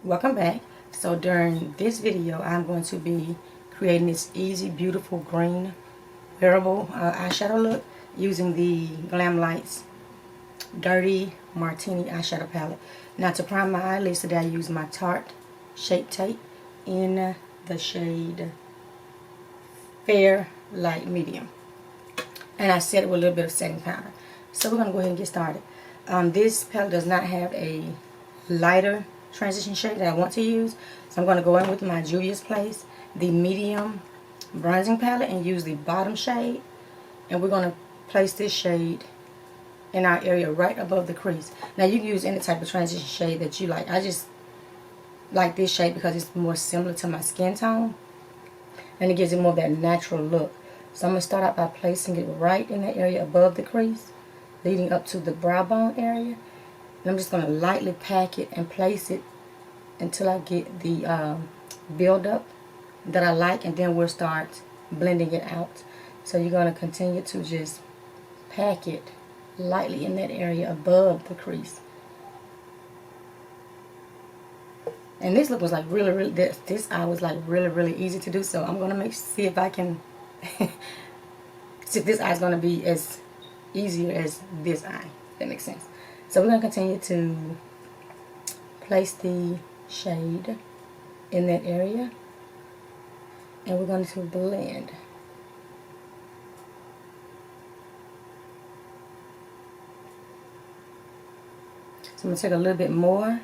Welcome back. So during this video I'm going to be creating this easy, beautiful green wearable eyeshadow look using the GLAMLITE's Dirty Martini Eyeshadow Palette. Now to prime my eyelids today I use my Tarte Shape Tape in the shade Fair Light Medium. And I set it with a little bit of setting powder. So we're going to go ahead and get started. This palette does not have a lighter transition shade that I want to use. So I'm going to go in with my Juvia's Place, the medium bronzing palette, and use the bottom shade. And we're going to place this shade in our area right above the crease. Now you can use any type of transition shade that you like. I just like this shade because it's more similar to my skin tone. And it gives it more of that natural look. So I'm going to start out by placing it right in the area above the crease, leading up to the brow bone area. And I'm just going to lightly pack it and place it until I get the build-up that I like, and then we'll start blending it out. So you're going to continue to just pack it lightly in that area above the crease. And this look was like really this eye was like really easy to do, so I'm going to see if I can see if this eye is going to be as easier as this eye, if that makes sense. So we're going to continue to place the shade in that area, and we're going to blend. So I'm going to take a little bit more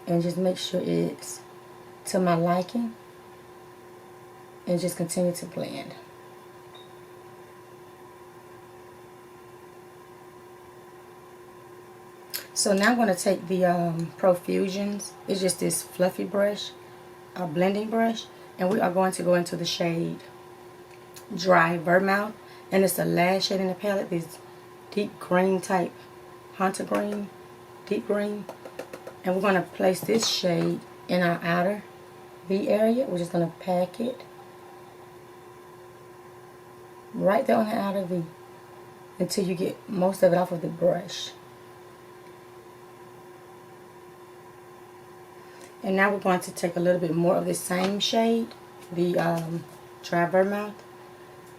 and just make sure it's to my liking, and just continue to blend. So now I'm going to take the Profusions, it's just this fluffy brush, a blending brush, and we are going to go into the shade Dry Vermouth, and it's the last shade in the palette, this deep green type, Hunter green, deep green, and we're going to place this shade in our outer V area. We're just going to pack it right there on the outer V until you get most of it off of the brush. And now we're going to take a little bit more of the same shade, the Dry Vermouth,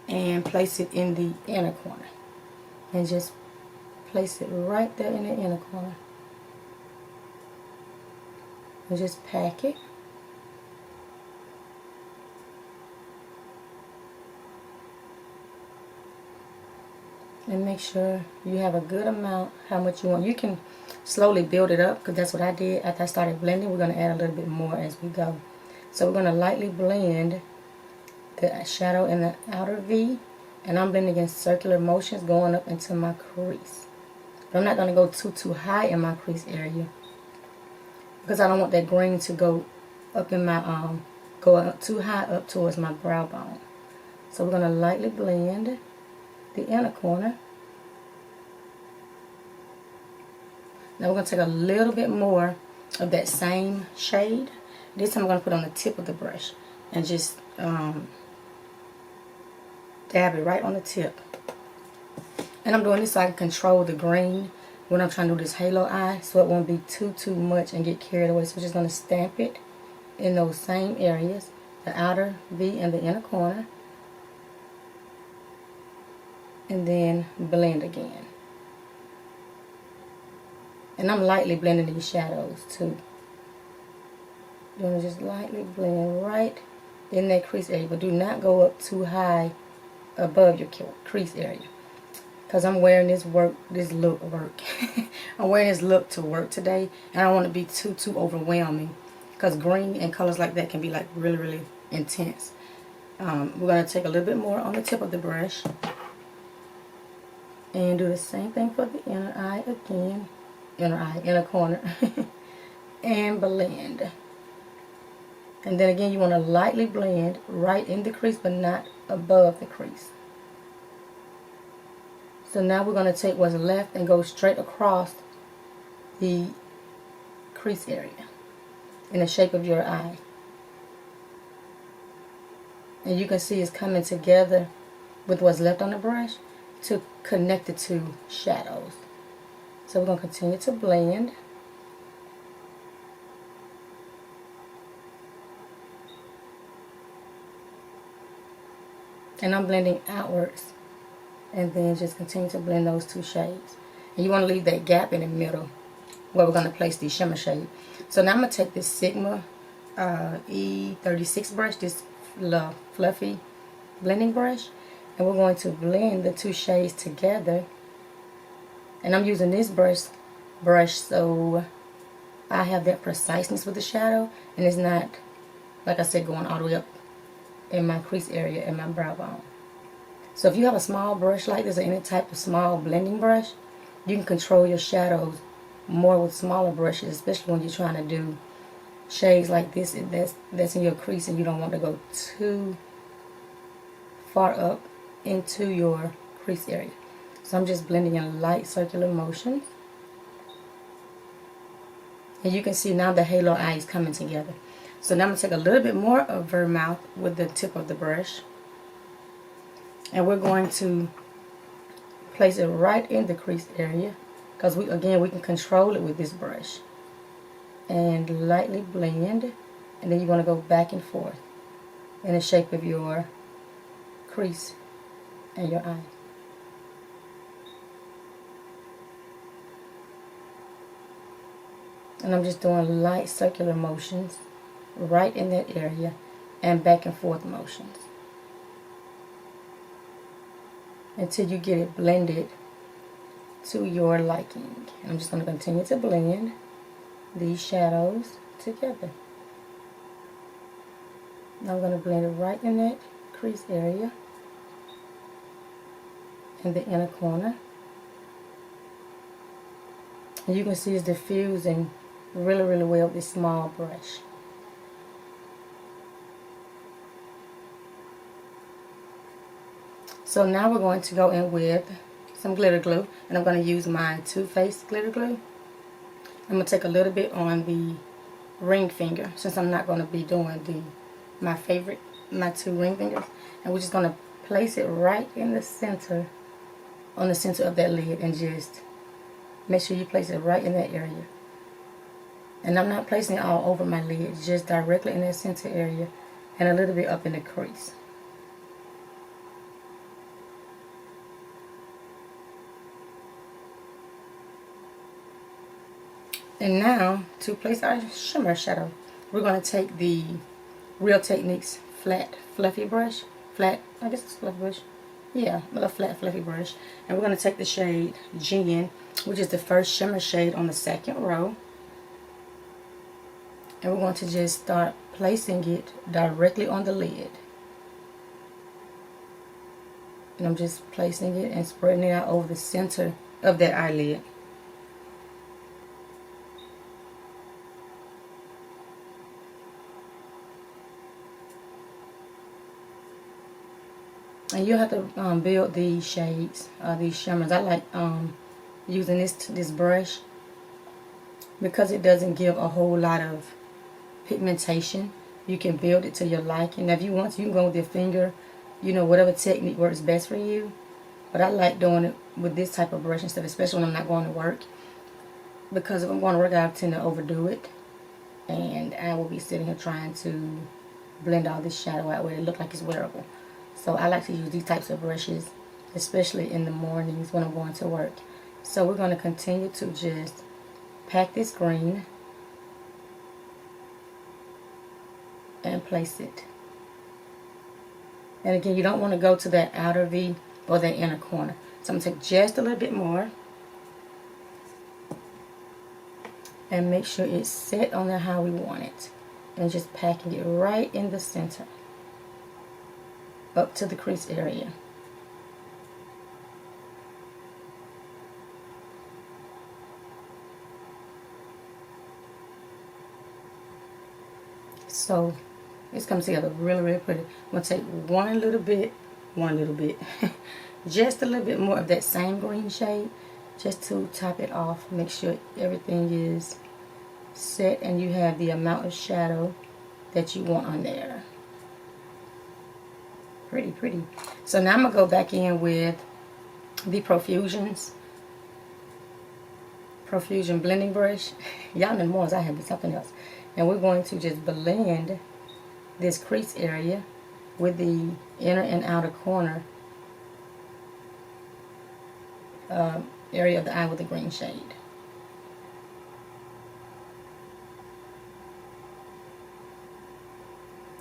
and place it in the inner corner. And just place it right there in the inner corner. And just pack it. And make sure you have a good amount, how much you want. You can slowly build it up, because that's what I did after I started blending. We're going to add a little bit more as we go. So we're going to lightly blend the shadow in the outer V, and I'm blending in circular motions going up into my crease. But I'm not going to go too high in my crease area, because I don't want that green to go up in my go up too high up towards my brow bone. So we're going to lightly blend the inner corner. Now we're going to take a little bit more of that same shade. This time I'm going to put on the tip of the brush and just dab it right on the tip. And I'm doing this so I can control the green when I'm trying to do this halo eye, so it won't be too much and get carried away. So we're just going to stamp it in those same areas, the outer V and the inner corner, and then blend again. And I'm lightly blending these shadows too. You're going to just lightly blend right in that crease area, but do not go up too high above your crease area, because I'm wearing this look I'm wearing this look to work today, and I don't want to be too overwhelming, because green and colors like that can be like really intense. We're going to take a little bit more on the tip of the brush and do the same thing for the inner eye again, inner corner, and blend. And then again, you want to lightly blend right in the crease, but not above the crease. So now we're going to take what's left and go straight across the crease area in the shape of your eye. And you can see it's coming together with what's left on the brush to connect the two shadows. So we're going to continue to blend. And I'm blending outwards. And then just continue to blend those two shades. And you want to leave that gap in the middle where we're going to place the shimmer shade. So now I'm going to take this Sigma E36 brush, this little fluffy blending brush, and we're going to blend the two shades together. And I'm using this brush so I have that preciseness with the shadow, and it's not, like I said, going all the way up in my crease area and my brow bone. So if you have a small brush like this or any type of small blending brush, you can control your shadows more with smaller brushes, especially when you're trying to do shades like this that's in your crease and you don't want to go too far up into your crease area. So I'm just blending in light circular motions. And you can see now the halo eye is coming together. So now I'm going to take a little bit more of Vermouth with the tip of the brush. And we're going to place it right in the crease area. Because we can control it with this brush. And lightly blend. And then you're going to go back and forth in the shape of your crease and your eye. And I'm just doing light circular motions right in that area and back and forth motions until you get it blended to your liking. And I'm just going to continue to blend these shadows together. Now I'm going to blend it right in that crease area in the inner corner. And you can see it's diffusing really, really well with this small brush. So now we're going to go in with some glitter glue, and I'm going to use my Too Faced glitter glue. I'm going to take a little bit on the ring finger, since I'm not going to be doing my two ring fingers, and we're just going to place it right in the center, on the center of that lid, and just make sure you place it right in that area. And I'm not placing it all over my lid, just directly in that center area and a little bit up in the crease. And now, to place our shimmer shadow, we're going to take the Real Techniques flat fluffy brush. I guess it's a fluffy brush. Yeah, a flat fluffy brush. And we're going to take the shade Gin, which is the first shimmer shade on the second row. And we're going to just start placing it directly on the lid. And I'm just placing it and spreading it out over the center of that eyelid. And you have to build these shades, these shimmers. I like using this brush because it doesn't give a whole lot of pigmentation. You can build it to your liking. Now if you want to, you can go with your finger, whatever technique works best for you. But I like doing it with this type of brush and stuff, especially when I'm not going to work. Because if I'm going to work, I tend to overdo it. And I will be sitting here trying to blend all this shadow out where it looks like it's wearable. So I like to use these types of brushes, especially in the mornings when I'm going to work. So we're going to continue to just pack this green and place it. And again, you don't want to go to that outer V or that inner corner. So I'm going to take just a little bit more and make sure it's set on there how we want it. And just packing it right in the center, up to the crease area. So it's coming together really, really pretty. I'm going to take one little bit, just a little bit more of that same green shade, just to top it off. Make sure everything is set and you have the amount of shadow that you want on there. Pretty, pretty. So now I'm going to go back in with the Profusion blending brush. Y'all know more as I have, but something else. And we're going to just blend this crease area with the inner and outer corner area of the eye with the green shade.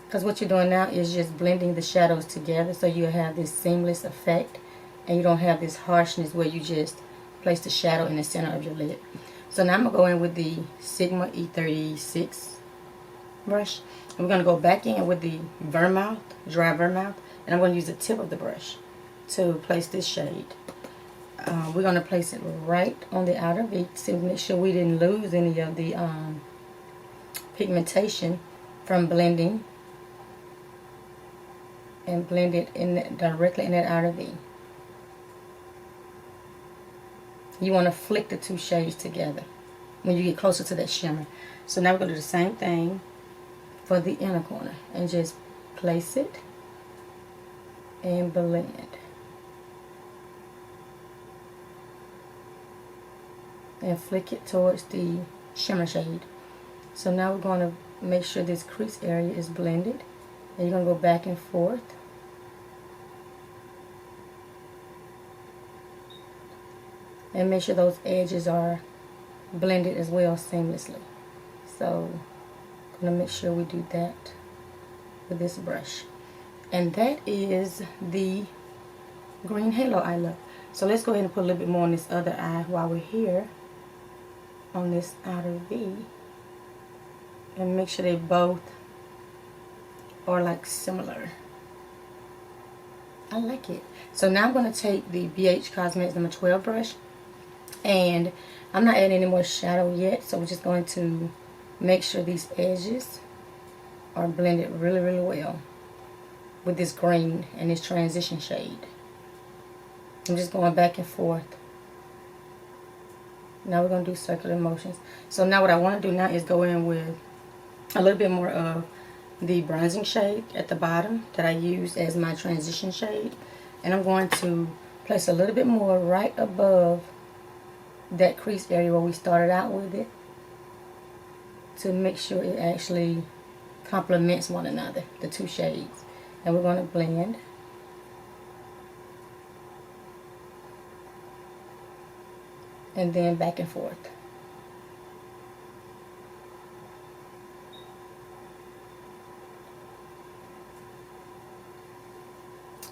Because what you're doing now is just blending the shadows together, so you have this seamless effect and you don't have this harshness where you just place the shadow in the center of your lid. So now I'm going to go in with the Sigma E36 brush. And we're going to go back in with the Vermouth, dry Vermouth, and I'm going to use the tip of the brush to place this shade. We're going to place it right on the outer V to make sure we didn't lose any of the pigmentation from blending, and blend it in directly in that outer V. You want to flick the two shades together when you get closer to that shimmer. So now we're going to do the same thing for the inner corner and just place it and blend. And flick it towards the shimmer shade. So now we're going to make sure this crease area is blended. And you're going to go back and forth. And make sure those edges are blended as well seamlessly. So I'm going to make sure we do that with this brush. And that is the green halo eye look. So let's go ahead and put a little bit more on this other eye while we're here on this outer V. And make sure they both are like similar. I like it. So now I'm going to take the BH Cosmetics number 12 brush, and I'm not adding any more shadow yet, so we're just going to make sure these edges are blended really, really well with this green and this transition shade. I'm just going back and forth. Now we're going to do circular motions. So now what I want to do now is go in with a little bit more of the bronzing shade at the bottom that I used as my transition shade, and I'm going to place a little bit more right above that crease area where we started out with it, to make sure it actually complements one another, the two shades. And we're going to blend. And then back and forth.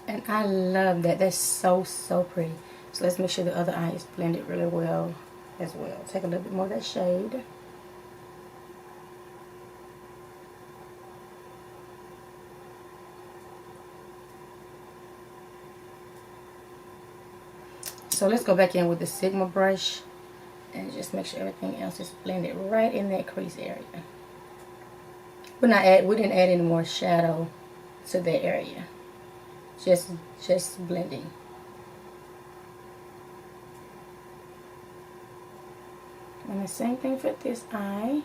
And I love that. That's so, so pretty. So let's make sure the other eye is blended really well as well. Take a little bit more of that shade. So let's go back in with the Sigma brush and just make sure everything else is blended right in that crease area. We didn't add any more shadow to that area. Just blending. And the same thing for this eye.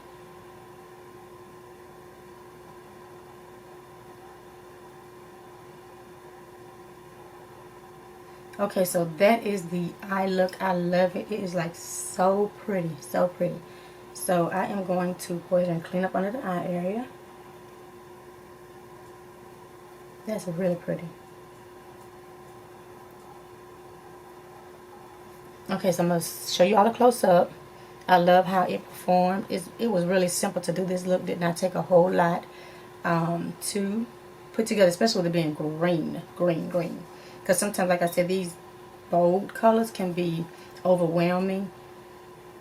Okay, so that is the eye look. I love it. It is like so pretty, so pretty. So I am going to go ahead and clean up under the eye area. That's really pretty. Okay, so I'm going to show you all a close-up. I love how it performed. It was really simple to do this look. Did not take a whole lot to put together, especially with it being green. Because sometimes, like I said, these bold colors can be overwhelming,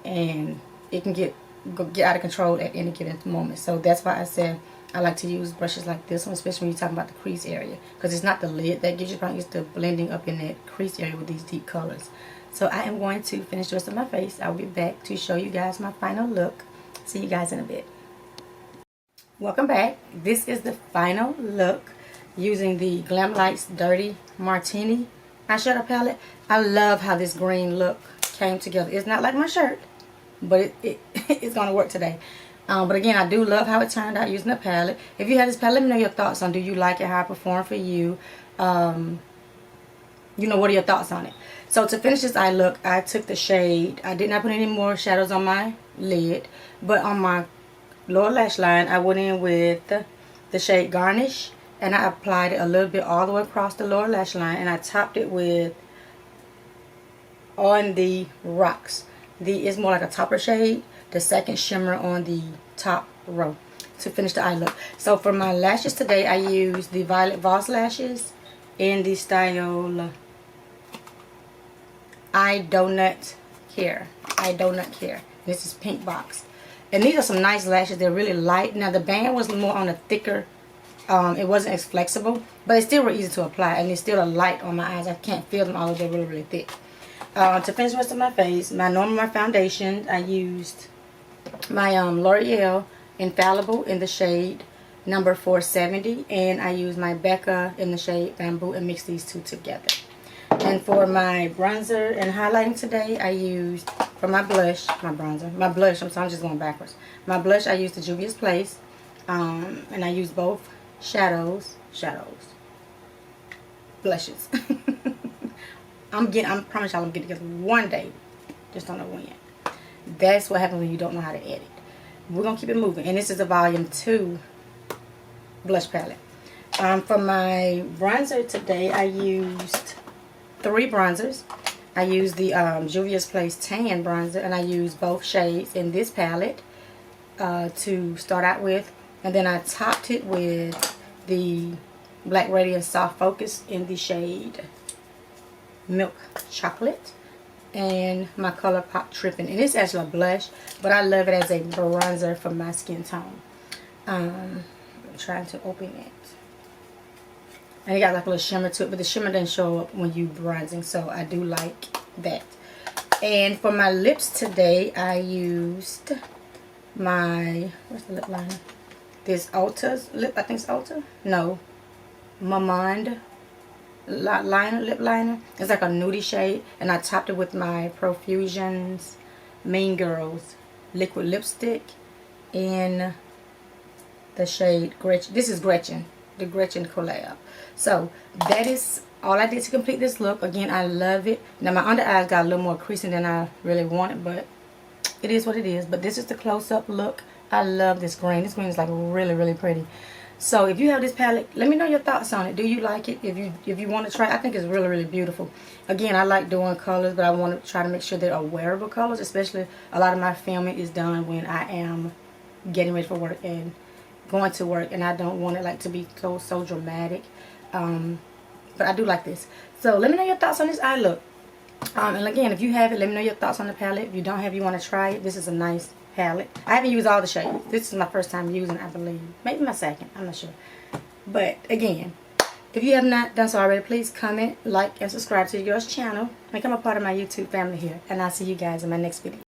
and it can get out of control at any given moment. So that's why I said I like to use brushes like this one, especially when you're talking about the crease area, because it's not the lid that gives you problem, it's the blending up in that crease area with these deep colors. So I am going to finish the rest of my face. I'll be back to show you guys my final look. See you guys in a bit. Welcome back. This is the final look using the GLAMLITE's Dirty Martini Eyeshadow Palette. I love how this green look came together. It's not like my shirt, but it's going to work today. But again, I do love how it turned out using the palette. If you have this palette, let me know your thoughts on, do you like it, how it performed for you? You know, what are your thoughts on it? So to finish this eye look, I took the shade. I did not put any more shadows on my lid, but on my lower lash line, I went in with the shade Garnish, and I applied it a little bit all the way across the lower lash line, and I topped it with On the Rocks. It's more like a topper shade, the second shimmer on the top row to finish the eye look. So for my lashes today, I used the Violet Voss lashes in the style I Donut Care. This is Pink Box. And these are some nice lashes. They're really light. Now the band was more on a thicker, it wasn't as flexible, but they still were easy to apply, and they still are light on my eyes. I can't feel them, although they're really, really thick. To finish the rest of my face, my foundation, I used my L'Oreal Infallible in the shade number 470, and I used my Becca in the shade Bamboo, and mixed these two together. And for my bronzer and highlighting today, I used, for my blush, I'm just going backwards. My blush, I used the Juvia's Place, and I used both blushes. I promise y'all I'm getting together one day. Just don't know when. That's what happens when you don't know how to edit. We're going to keep it moving. And this is a volume 2 blush palette. For my bronzer today, I used 3 bronzers. I used the Juvia's Place Tan bronzer, and I used both shades in this palette to start out with. And then I topped it with the Black Radiance Soft Focus in the shade Milk Chocolate, and my ColourPop Trippin'. And it's actually a blush, but I love it as a bronzer for my skin tone. I'm trying to open it. And it got like a little shimmer to it, but the shimmer doesn't show up when you bronzing, so I do like that. And for my lips today, I used my, what's the lip liner? This Ulta's lip, I think it's Ulta? No. Mamond lip liner. It's like a nudie shade, and I topped it with my Profusion's Mean Girls liquid lipstick in the shade Gretchen. This is Gretchen, the Gretchen collab. So that is all I did to complete this look. Again, I love it. Now my under eyes got a little more creasing than I really wanted, but it is what it is. But this is the close-up look. I love this green. This green is like really, really pretty. So if you have this palette, let me know your thoughts on it. Do you like it? If you want to try it, I think it's really, really beautiful. Again, I like doing colors, but I want to try to make sure they're wearable colors. Especially a lot of my filming is done when I am getting ready for work and going to work, and I don't want it like to be so dramatic. But I do like this. So let me know your thoughts on this eye look. And again, if you have it, let me know your thoughts on the palette. If you don't have it, you want to try it, this is a nice palette. I haven't used all the shades. This is my first time using it, I believe. Maybe my second. I'm not sure. But again, if you have not done so already, please comment, like, and subscribe to your girl's channel. Become a part of my YouTube family here. And I'll see you guys in my next video.